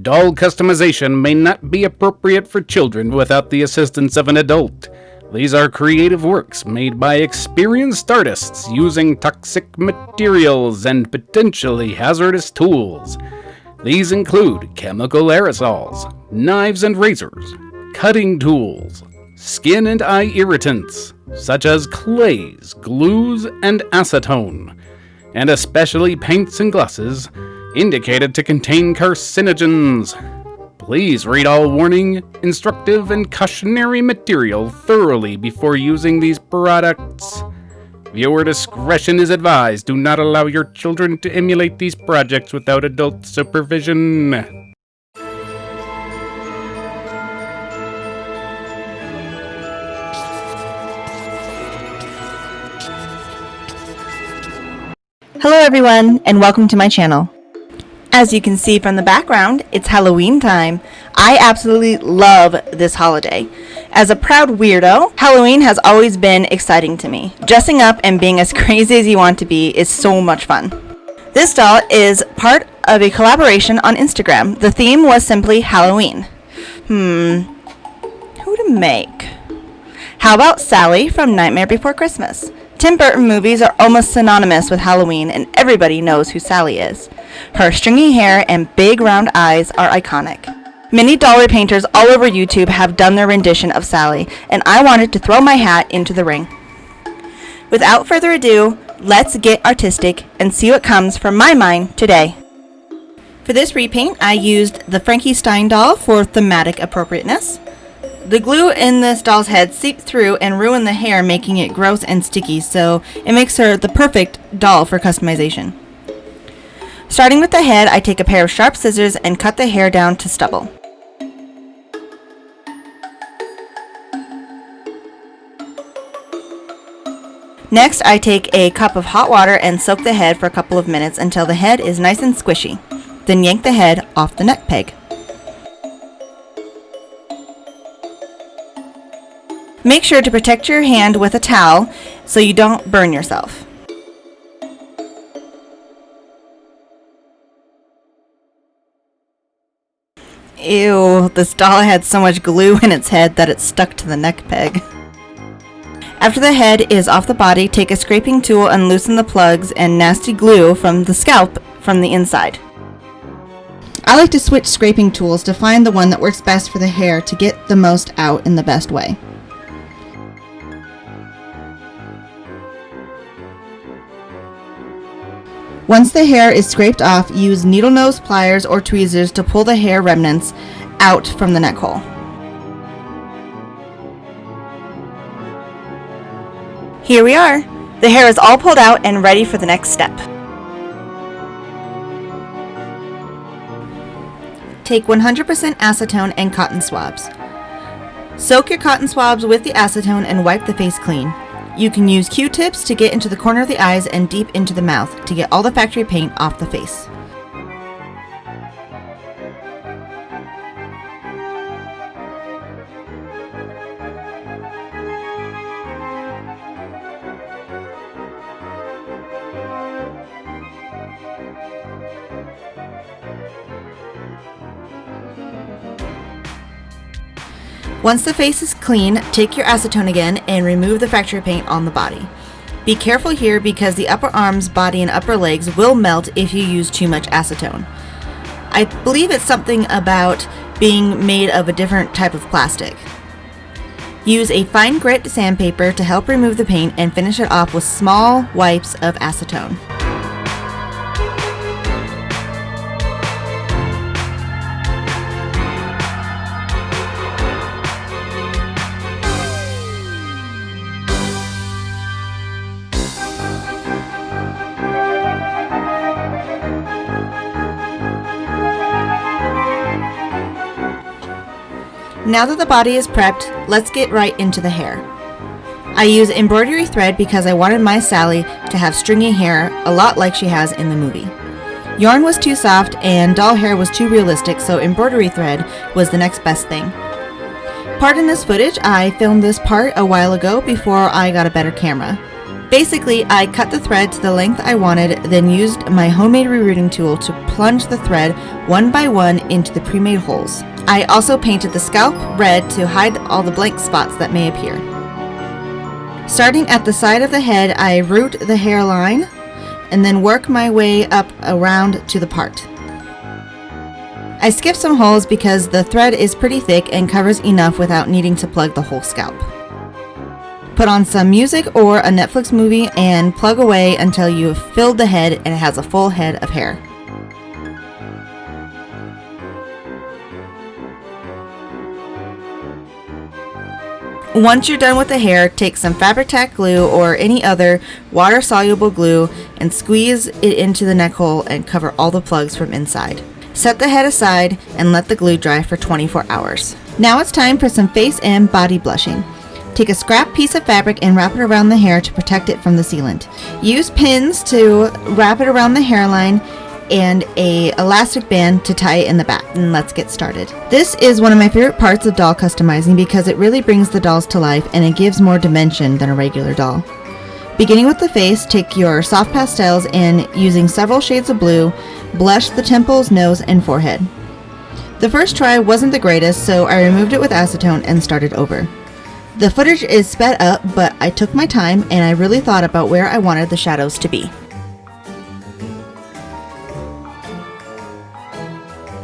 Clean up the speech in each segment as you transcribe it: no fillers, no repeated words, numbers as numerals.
Doll customization may not be appropriate for children without the assistance of an adult. These are creative works made by experienced artists using toxic materials and potentially hazardous tools. These include chemical aerosols, knives and razors, cutting tools, skin and eye irritants, such as clays, glues, and acetone, and especially paints and glosses, indicated to contain carcinogens. Please read all warning, instructive, and cautionary material thoroughly before using these products. Viewer discretion is advised. Do not allow your children to emulate these projects without adult supervision. Hello everyone, and welcome to my channel. As you can see from the background, it's Halloween time. I absolutely love this holiday. As a proud weirdo, Halloween has always been exciting to me. Dressing up and being as crazy as you want to be is so much fun. This doll is part of a collaboration on Instagram. The theme was simply Halloween. Who to make? How about Sally from Nightmare Before Christmas? Tim Burton movies are almost synonymous with Halloween, and everybody knows who Sally is. Her stringy hair and big round eyes are iconic. Many doll repainters all over YouTube have done their rendition of Sally, and I wanted to throw my hat into the ring. Without further ado, let's get artistic and see what comes from my mind today. For this repaint, I used the Frankenstein doll for thematic appropriateness. The glue in this doll's head seeped through and ruined the hair, making it gross and sticky, so it makes her the perfect doll for customization. Starting with the head, I take a pair of sharp scissors and cut the hair down to stubble. Next, I take a cup of hot water and soak the head for a couple of minutes until the head is nice and squishy. Then yank the head off the neck peg. Make sure to protect your hand with a towel so you don't burn yourself. Ew, this doll had so much glue in its head that it stuck to the neck peg. After the head is off the body, take a scraping tool and loosen the plugs and nasty glue from the scalp from the inside. I like to switch scraping tools to find the one that works best for the hair to get the most out in the best way. Once the hair is scraped off, use needle nose pliers or tweezers to pull the hair remnants out from the neck hole. Here we are. The hair is all pulled out and ready for the next step. Take 100% acetone and cotton swabs. Soak your cotton swabs with the acetone and wipe the face clean. You can use Q-tips to get into the corner of the eyes and deep into the mouth to get all the factory paint off the face. Once the face is clean, take your acetone again and remove the factory paint on the body. Be careful here because the upper arms, body, and upper legs will melt if you use too much acetone. I believe it's something about being made of a different type of plastic. Use a fine grit sandpaper to help remove the paint and finish it off with small wipes of acetone. Now that the body is prepped, let's get right into the hair. I use embroidery thread because I wanted my Sally to have stringy hair, a lot like she has in the movie. Yarn was too soft and doll hair was too realistic, so embroidery thread was the next best thing. Pardon this footage, I filmed this part a while ago before I got a better camera. Basically, I cut the thread to the length I wanted, then used my homemade rerouting tool to plunge the thread one by one into the pre-made holes. I also painted the scalp red to hide all the blank spots that may appear. Starting at the side of the head, I root the hairline and then work my way up around to the part. I skipped some holes because the thread is pretty thick and covers enough without needing to plug the whole scalp. Put on some music or a Netflix movie and plug away until you have filled the head and it has a full head of hair. Once you're done with the hair, take some fabric tack glue or any other water-soluble glue and squeeze it into the neck hole and cover all the plugs from inside. Set the head aside and let the glue dry for 24 hours. Now it's time for some face and body blushing. Take a scrap piece of fabric and wrap it around the hair to protect it from the sealant. Use pins to wrap it around the hairline and an elastic band to tie it in the back. And let's get started. This is one of my favorite parts of doll customizing because it really brings the dolls to life and it gives more dimension than a regular doll. Beginning with the face, take your soft pastels and, using several shades of blue, blush the temples, nose, and forehead. The first try wasn't the greatest, so I removed it with acetone and started over. The footage is sped up, but I took my time and I really thought about where I wanted the shadows to be.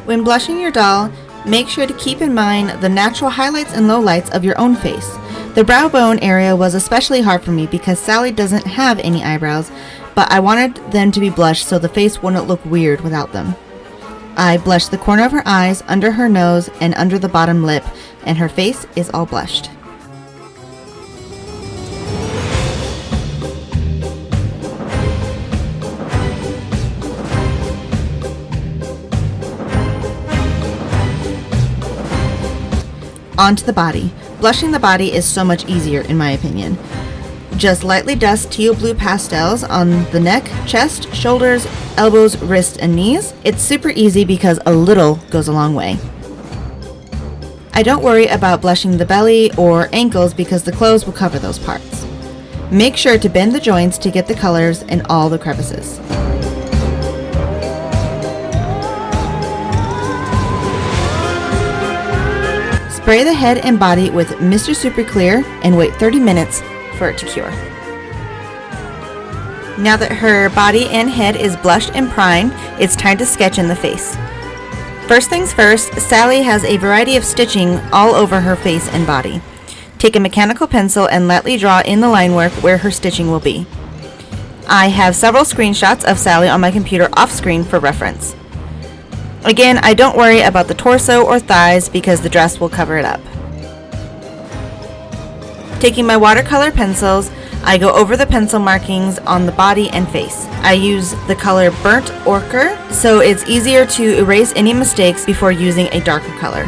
When blushing your doll, make sure to keep in mind the natural highlights and lowlights of your own face. The brow bone area was especially hard for me because Sally doesn't have any eyebrows, but I wanted them to be blushed so the face wouldn't look weird without them. I blushed the corner of her eyes, under her nose, and under the bottom lip, and her face is all blushed. Onto the body. Blushing the body is so much easier in my opinion. Just lightly dust teal blue pastels on the neck, chest, shoulders, elbows, wrists, and knees. It's super easy because a little goes a long way. I don't worry about blushing the belly or ankles because the clothes will cover those parts. Make sure to bend the joints to get the colors in all the crevices. Spray the head and body with Mr. Superclear and wait 30 minutes for it to cure. Now that her body and head is blushed and primed, it's time to sketch in the face. First things first, Sally has a variety of stitching all over her face and body. Take a mechanical pencil and lightly draw in the line work where her stitching will be. I have several screenshots of Sally on my computer off screen for reference. Again, I don't worry about the torso or thighs because the dress will cover it up. Taking my watercolor pencils, I go over the pencil markings on the body and face. I use the color Burnt Ochre, so it's easier to erase any mistakes before using a darker color.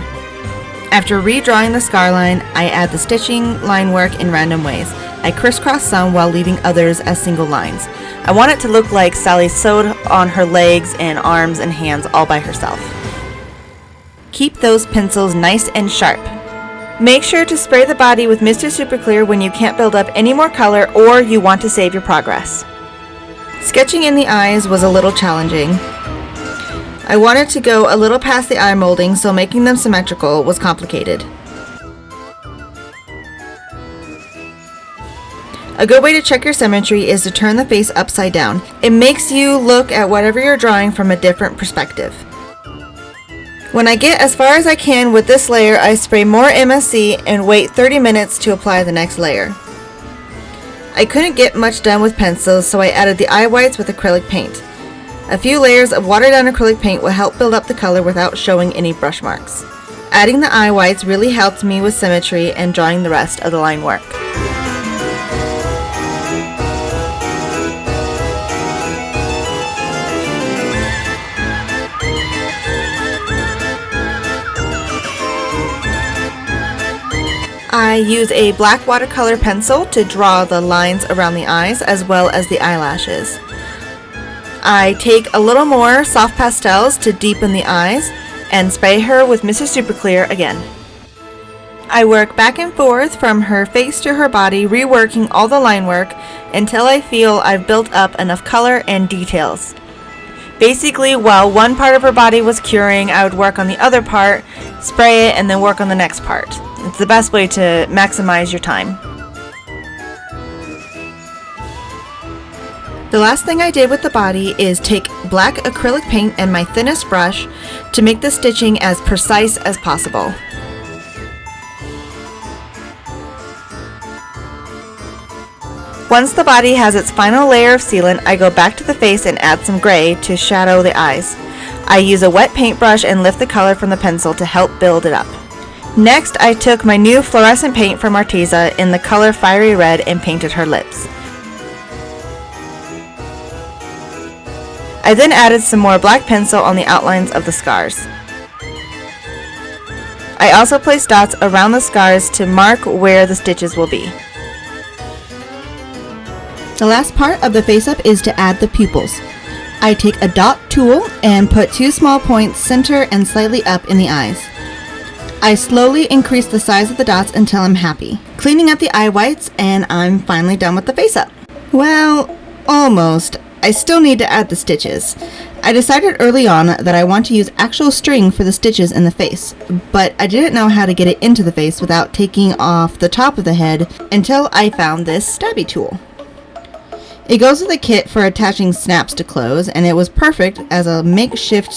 After redrawing the scar line, I add the stitching line work in random ways. I crisscross some while leaving others as single lines. I want it to look like Sally sewed on her legs and arms and hands all by herself. Keep those pencils nice and sharp. Make sure to spray the body with Mr. Superclear when you can't build up any more color or you want to save your progress. Sketching in the eyes was a little challenging. I wanted to go a little past the eye molding, so making them symmetrical was complicated. A good way to check your symmetry is to turn the face upside down. It makes you look at whatever you're drawing from a different perspective. When I get as far as I can with this layer, I spray more MSC and wait 30 minutes to apply the next layer. I couldn't get much done with pencils, so I added the eye whites with acrylic paint. A few layers of watered down acrylic paint will help build up the color without showing any brush marks. Adding the eye whites really helped me with symmetry and drawing the rest of the line work. I use a black watercolor pencil to draw the lines around the eyes as well as the eyelashes. I take a little more soft pastels to deepen the eyes and spray her with Mr. Superclear again. I work back and forth from her face to her body, reworking all the line work until I feel I've built up enough color and details. Basically, while one part of her body was curing, I would work on the other part, spray it, and then work on the next part. It's the best way to maximize your time. The last thing I did with the body is take black acrylic paint and my thinnest brush to make the stitching as precise as possible. Once the body has its final layer of sealant, I go back to the face and add some gray to shadow the eyes. I use a wet paintbrush and lift the color from the pencil to help build it up. Next, I took my new fluorescent paint from Arteza in the color Fiery Red and painted her lips. I then added some more black pencil on the outlines of the scars. I also placed dots around the scars to mark where the stitches will be. The last part of the face-up is to add the pupils. I take a dot tool and put 2 small points center and slightly up in the eyes. I slowly increase the size of the dots until I'm happy, cleaning up the eye whites, and I'm finally done with the face-up. Well, almost. I still need to add the stitches. I decided early on that I want to use actual string for the stitches in the face, but I didn't know how to get it into the face without taking off the top of the head until I found this stabby tool. It goes with a kit for attaching snaps to clothes, and it was perfect as a makeshift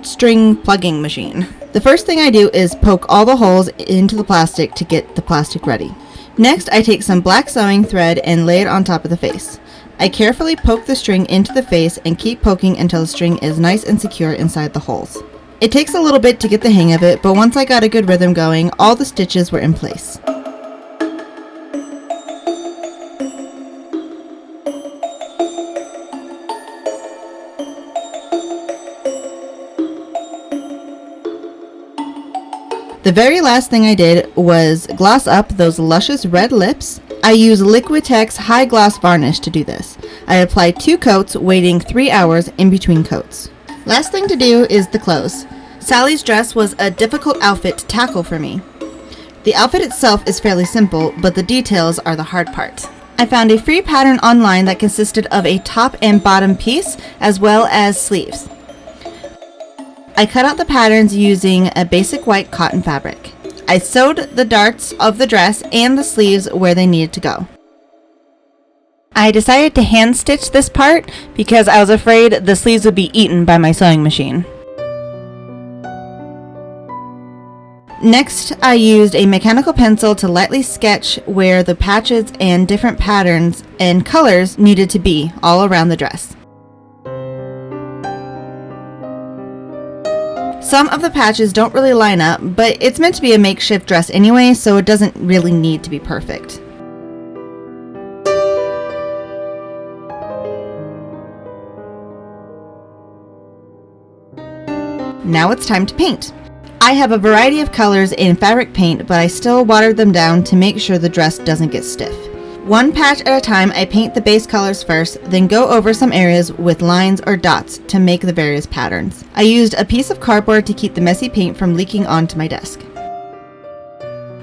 string plugging machine. The first thing I do is poke all the holes into the plastic to get the plastic ready. Next, I take some black sewing thread and lay it on top of the face. I carefully poke the string into the face and keep poking until the string is nice and secure inside the holes. It takes a little bit to get the hang of it, but once I got a good rhythm going, all the stitches were in place. The very last thing I did was gloss up those luscious red lips. I use Liquitex High Gloss Varnish to do this. I apply 2 coats, waiting 3 hours in between coats. Last thing to do is the clothes. Sally's dress was a difficult outfit to tackle for me. The outfit itself is fairly simple, but the details are the hard part. I found a free pattern online that consisted of a top and bottom piece, as well as sleeves. I cut out the patterns using a basic white cotton fabric. I sewed the darts of the dress and the sleeves where they needed to go. I decided to hand stitch this part because I was afraid the sleeves would be eaten by my sewing machine. Next, I used a mechanical pencil to lightly sketch where the patches and different patterns and colors needed to be all around the dress. Some of the patches don't really line up, but it's meant to be a makeshift dress anyway, so it doesn't really need to be perfect. Now it's time to paint. I have a variety of colors in fabric paint, but I still watered them down to make sure the dress doesn't get stiff. One patch at a time, I paint the base colors first, then go over some areas with lines or dots to make the various patterns. I used a piece of cardboard to keep the messy paint from leaking onto my desk.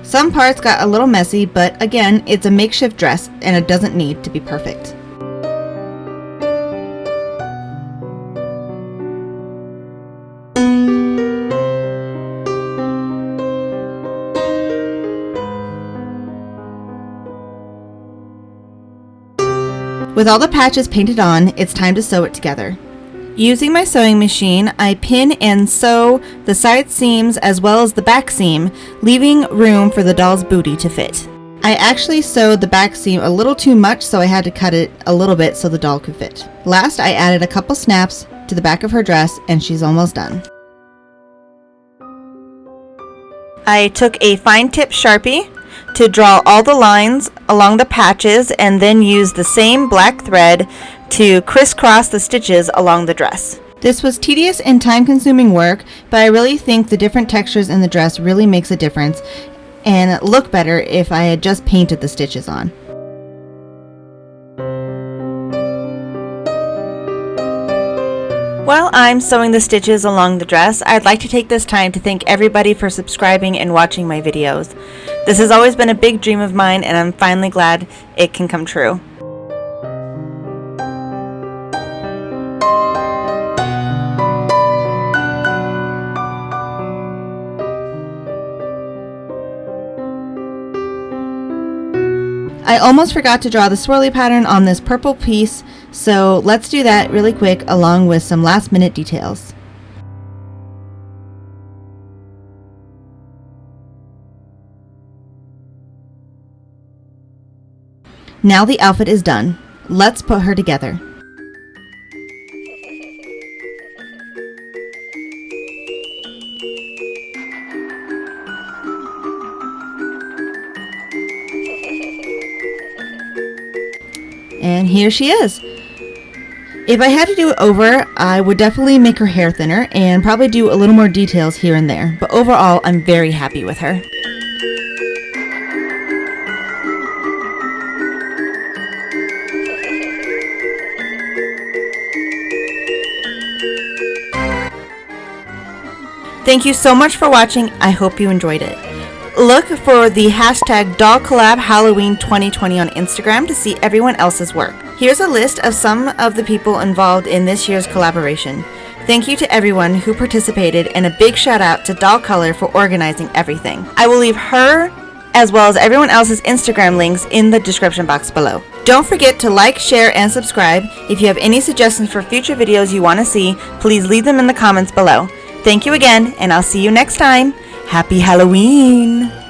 Some parts got a little messy, but again, it's a makeshift dress and it doesn't need to be perfect. With all the patches painted on, it's time to sew it together. Using my sewing machine, I pin and sew the side seams as well as the back seam, leaving room for the doll's booty to fit. I actually sewed the back seam a little too much, so I had to cut it a little bit so the doll could fit. Last, I added a couple snaps to the back of her dress, and she's almost done. I took a fine tip Sharpie to draw all the lines along the patches and then use the same black thread to crisscross the stitches along the dress. This was tedious and time-consuming work, but I really think the different textures in the dress really makes a difference and look better if I had just painted the stitches on. While I'm sewing the stitches along the dress, I'd like to take this time to thank everybody for subscribing and watching my videos. This has always been a big dream of mine, and I'm finally glad it can come true. I almost forgot to draw the swirly pattern on this purple piece, so let's do that really quick along with some last minute details. Now the outfit is done. Let's put her together. And here she is. If I had to do it over, I would definitely make her hair thinner and probably do a little more details here and there. But overall, I'm very happy with her. Thank you so much for watching. I hope you enjoyed it. Look for the hashtag DollCollabHalloween2020 on Instagram to see everyone else's work. Here's a list of some of the people involved in this year's collaboration. Thank you to everyone who participated, and a big shout out to Doll Color for organizing everything. I will leave her as well as everyone else's Instagram links in the description box below. Don't forget to like, share, and subscribe. If you have any suggestions for future videos you want to see, please leave them in the comments below. Thank you again, and I'll see you next time. Happy Halloween!